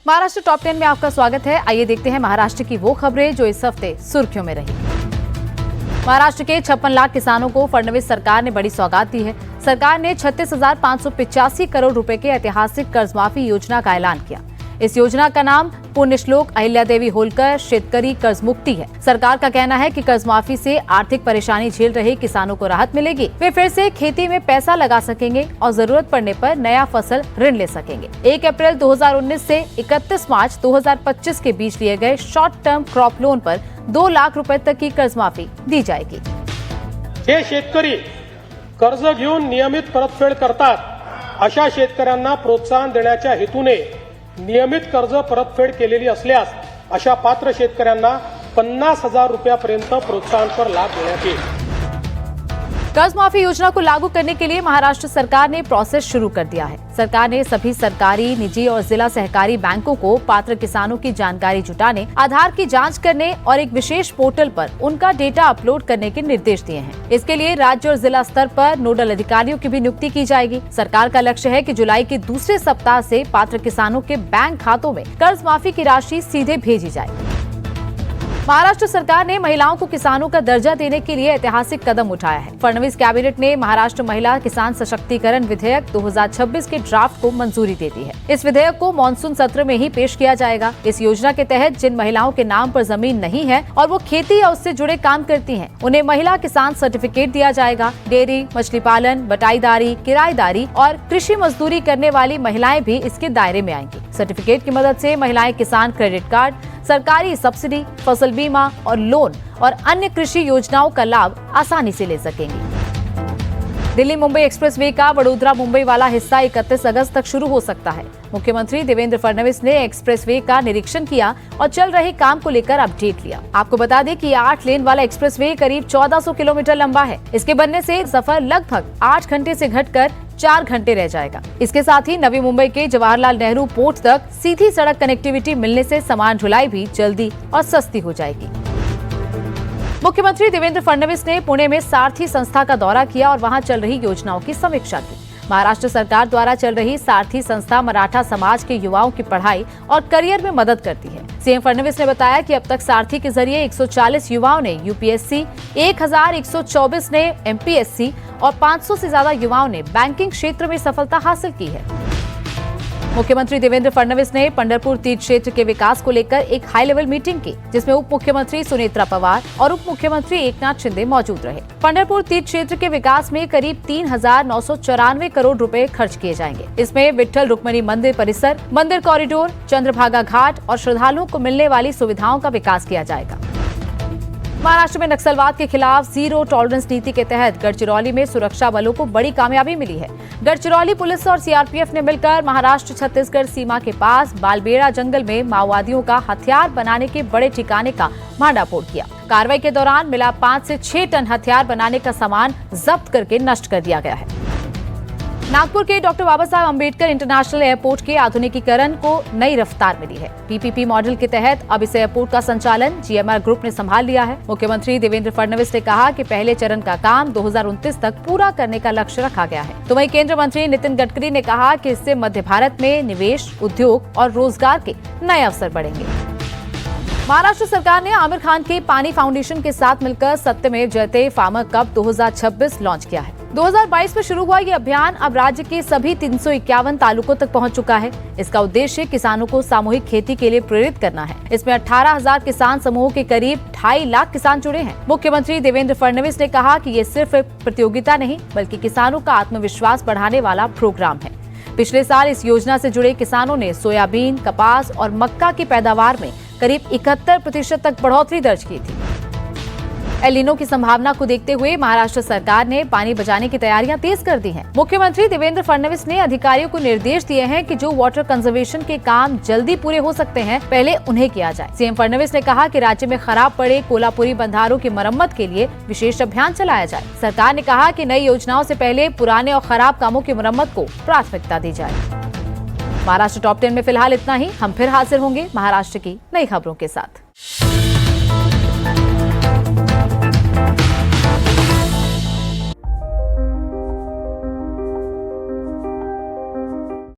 Maharashtra top 10 में आपका स्वागत है। आइए देखते हैं महाराष्ट्र की वो खबरें जो इस हफ्ते सुर्खियों में रही। महाराष्ट्र के 56 लाख किसानों को फडणवीस सरकार ने बड़ी सौगात दी है। सरकार ने 36,585 करोड़ रुपए के ऐतिहासिक कर्ज माफी योजना का ऐलान किया। इस योजना का नाम पुण्यश्लोक अहिल्यादेवी होलकर शेतकरी कर्ज मुक्ति है। सरकार का कहना है कि कर्ज माफी से आर्थिक परेशानी झेल रहे किसानों को राहत मिलेगी। वे फिर से खेती में पैसा लगा सकेंगे और जरूरत पड़ने पर नया फसल ऋण ले सकेंगे। 1 अप्रैल 2019 से 31 मार्च 2025 के बीच लिए गए शॉर्ट टर्म क्रॉप लोन पर 2 लाख रुपए तक की कर्ज माफी दी जाएगी। जे शेतकरी कर्ज घेऊन नियमित परतफेड करतात अशा शेतकऱ्यांना प्रोत्साहन देण्याच्या हेतूने नियमित कर्ज परतफेड केलेली असल्यास अशा पात्र शेतकऱ्यांना 50,000 रुपयापर्यंत प्रोत्साहनपर लाभ देण्यात येईल। कर्ज माफी योजना को लागू करने के लिए महाराष्ट्र सरकार ने प्रोसेस शुरू कर दिया है। सरकार ने सभी सरकारी, निजी और जिला सहकारी बैंकों को पात्र किसानों की जानकारी जुटाने, आधार की जांच करने और एक विशेष पोर्टल पर उनका डेटा अपलोड करने के निर्देश दिए हैं। इसके लिए राज्य और जिला स्तर पर नोडल अधिकारियों की भी नियुक्ति की जाएगी। सरकार का लक्ष्य है कि जुलाई के दूसरे सप्ताह से पात्र किसानों के बैंक खातों में कर्ज माफी की राशि सीधे भेजी जाए। महाराष्ट्र सरकार ने महिलाओं को किसानों का दर्जा देने के लिए ऐतिहासिक कदम उठाया है। फडणवीस कैबिनेट ने महाराष्ट्र महिला किसान सशक्तिकरण विधेयक 2026 के ड्राफ्ट को मंजूरी दे दी है। इस विधेयक को मानसून सत्र में ही पेश किया जाएगा। इस योजना के तहत जिन महिलाओं के नाम पर जमीन नहीं है और वो खेती या उससे जुड़े काम करती हैं, उन्हें महिला किसान सर्टिफिकेट दिया जाएगा। डेयरी, मछली पालन, बटाईदारी, किराएदारी और कृषि मजदूरी करने वाली महिलाएं भी इसके दायरे में आएंगी। सर्टिफिकेट की मदद से महिलाएं किसान क्रेडिट कार्ड, सरकारी सब्सिडी, फसल बीमा और लोन और अन्य कृषि योजनाओं का लाभ आसानी से ले सकेंगी। दिल्ली मुंबई एक्सप्रेसवे का वडोदरा मुंबई वाला हिस्सा 31 अगस्त तक शुरू हो सकता है। मुख्यमंत्री देवेंद्र फडणवीस ने एक्सप्रेसवे का निरीक्षण किया और चल रहे काम को लेकर अपडेट लिया। आपको बता दें कि 8 लेन वाला एक्सप्रेसवे करीब 1400 किलोमीटर लंबा है। इसके बनने से सफर लगभग 8 घंटे से घटकर 4 घंटे रह जाएगा। इसके साथ ही नवी मुंबई के जवाहरलाल नेहरू पोर्ट तक सीधी सड़क कनेक्टिविटी मिलने से सामान ढुलाई भी जल्दी और सस्ती हो जाएगी। मुख्यमंत्री देवेंद्र फडणवीस ने पुणे में सारथी संस्था का दौरा किया और वहां चल रही योजनाओं की समीक्षा की। महाराष्ट्र सरकार द्वारा चल रही सारथी संस्था मराठा समाज के युवाओं की पढ़ाई और करियर में मदद करती है। सीएम फडणवीस ने बताया कि अब तक सारथी के जरिए 140 युवाओं ने यूपीएससी, 1124 ने एमपीएससी और 500 से ज्यादा युवाओं ने बैंकिंग क्षेत्र में सफलता हासिल की है। मुख्यमंत्री देवेंद्र फडणवीस ने पंढरपुर तीर्थ क्षेत्र के विकास को लेकर एक हाई लेवल मीटिंग की, जिसमें उप मुख्यमंत्री सुनेत्रा पवार और उप मुख्यमंत्री एकनाथ शिंदे मौजूद रहे। पंढरपुर तीर्थ क्षेत्र के विकास में करीब 3,994 करोड़ रुपए खर्च किए जाएंगे। इसमें विट्ठल रुक्मिणी मंदिर परिसर, मंदिर कॉरिडोर, चंद्रभागा घाट और श्रद्धालुओं को मिलने वाली सुविधाओं का विकास किया जाएगा। महाराष्ट्र में नक्सलवाद के खिलाफ जीरो टॉलरेंस नीति के तहत गढ़चिरौली में सुरक्षा बलों को बड़ी कामयाबी मिली है। गढ़चिरौली पुलिस और सीआरपीएफ ने मिलकर महाराष्ट्र छत्तीसगढ़ सीमा के पास बालबेड़ा जंगल में माओवादियों का हथियार बनाने के बड़े ठिकाने का भांडाफोड़ किया। कार्रवाई के दौरान मिला 5 से 6 टन हथियार बनाने का सामान जब्त करके नष्ट कर दिया गया है। नागपुर के डॉक्टर बाबा साहब अम्बेडकर इंटरनेशनल एयरपोर्ट के आधुनिकीकरण को नई रफ्तार मिली है। पीपीपी मॉडल के तहत अब इस एयरपोर्ट का संचालन जीएमआर ग्रुप ने संभाल लिया है। मुख्यमंत्री देवेंद्र फडणवीस ने कहा कि पहले चरण का काम 2029 तक पूरा करने का लक्ष्य रखा गया है। तो वहीं केंद्रीय मंत्री नितिन गडकरी ने कहा कि इससे मध्य भारत में निवेश, उद्योग और रोजगार के नए अवसर बढ़ेंगे। महाराष्ट्र सरकार ने आमिर खान के पानी फाउंडेशन के साथ मिलकर सत्यमेव जयते फार्मर कप 2026 लॉन्च किया है। 2022 में शुरू हुआ ये अभियान अब राज्य के सभी 351 तालुकों तक पहुंच चुका है। इसका उद्देश्य किसानों को सामूहिक खेती के लिए प्रेरित करना है। इसमें 18,000 किसान समूहों के करीब 2.5 लाख किसान जुड़े हैं। मुख्यमंत्री देवेंद्र फडणवीस ने कहा कि ये सिर्फ एक प्रतियोगिता नहीं, बल्कि किसानों का आत्मविश्वास बढ़ाने वाला प्रोग्राम है। पिछले साल इस योजना से जुड़े किसानों ने सोयाबीन, कपास और मक्का की पैदावार में करीब 71% तक बढ़ोतरी दर्ज की थी। एल नीनो की संभावना को देखते हुए महाराष्ट्र सरकार ने पानी बचाने की तैयारियां तेज कर दी हैं। मुख्यमंत्री देवेंद्र फडणवीस ने अधिकारियों को निर्देश दिए हैं कि जो वाटर कंजर्वेशन के काम जल्दी पूरे हो सकते हैं, पहले उन्हें किया जाए। सीएम फडणवीस ने कहा कि राज्य में खराब पड़े कोल्हापुरी बंधारों की मरम्मत के लिए विशेष अभियान चलाया जाए। सरकार ने कहा कि नई योजनाओं से पहले पुराने और खराब कामों की मरम्मत को प्राथमिकता दी जाए। महाराष्ट्र टॉप 10 में फिलहाल इतना ही। हम फिर हाजिर होंगे महाराष्ट्र की नई खबरों के साथ।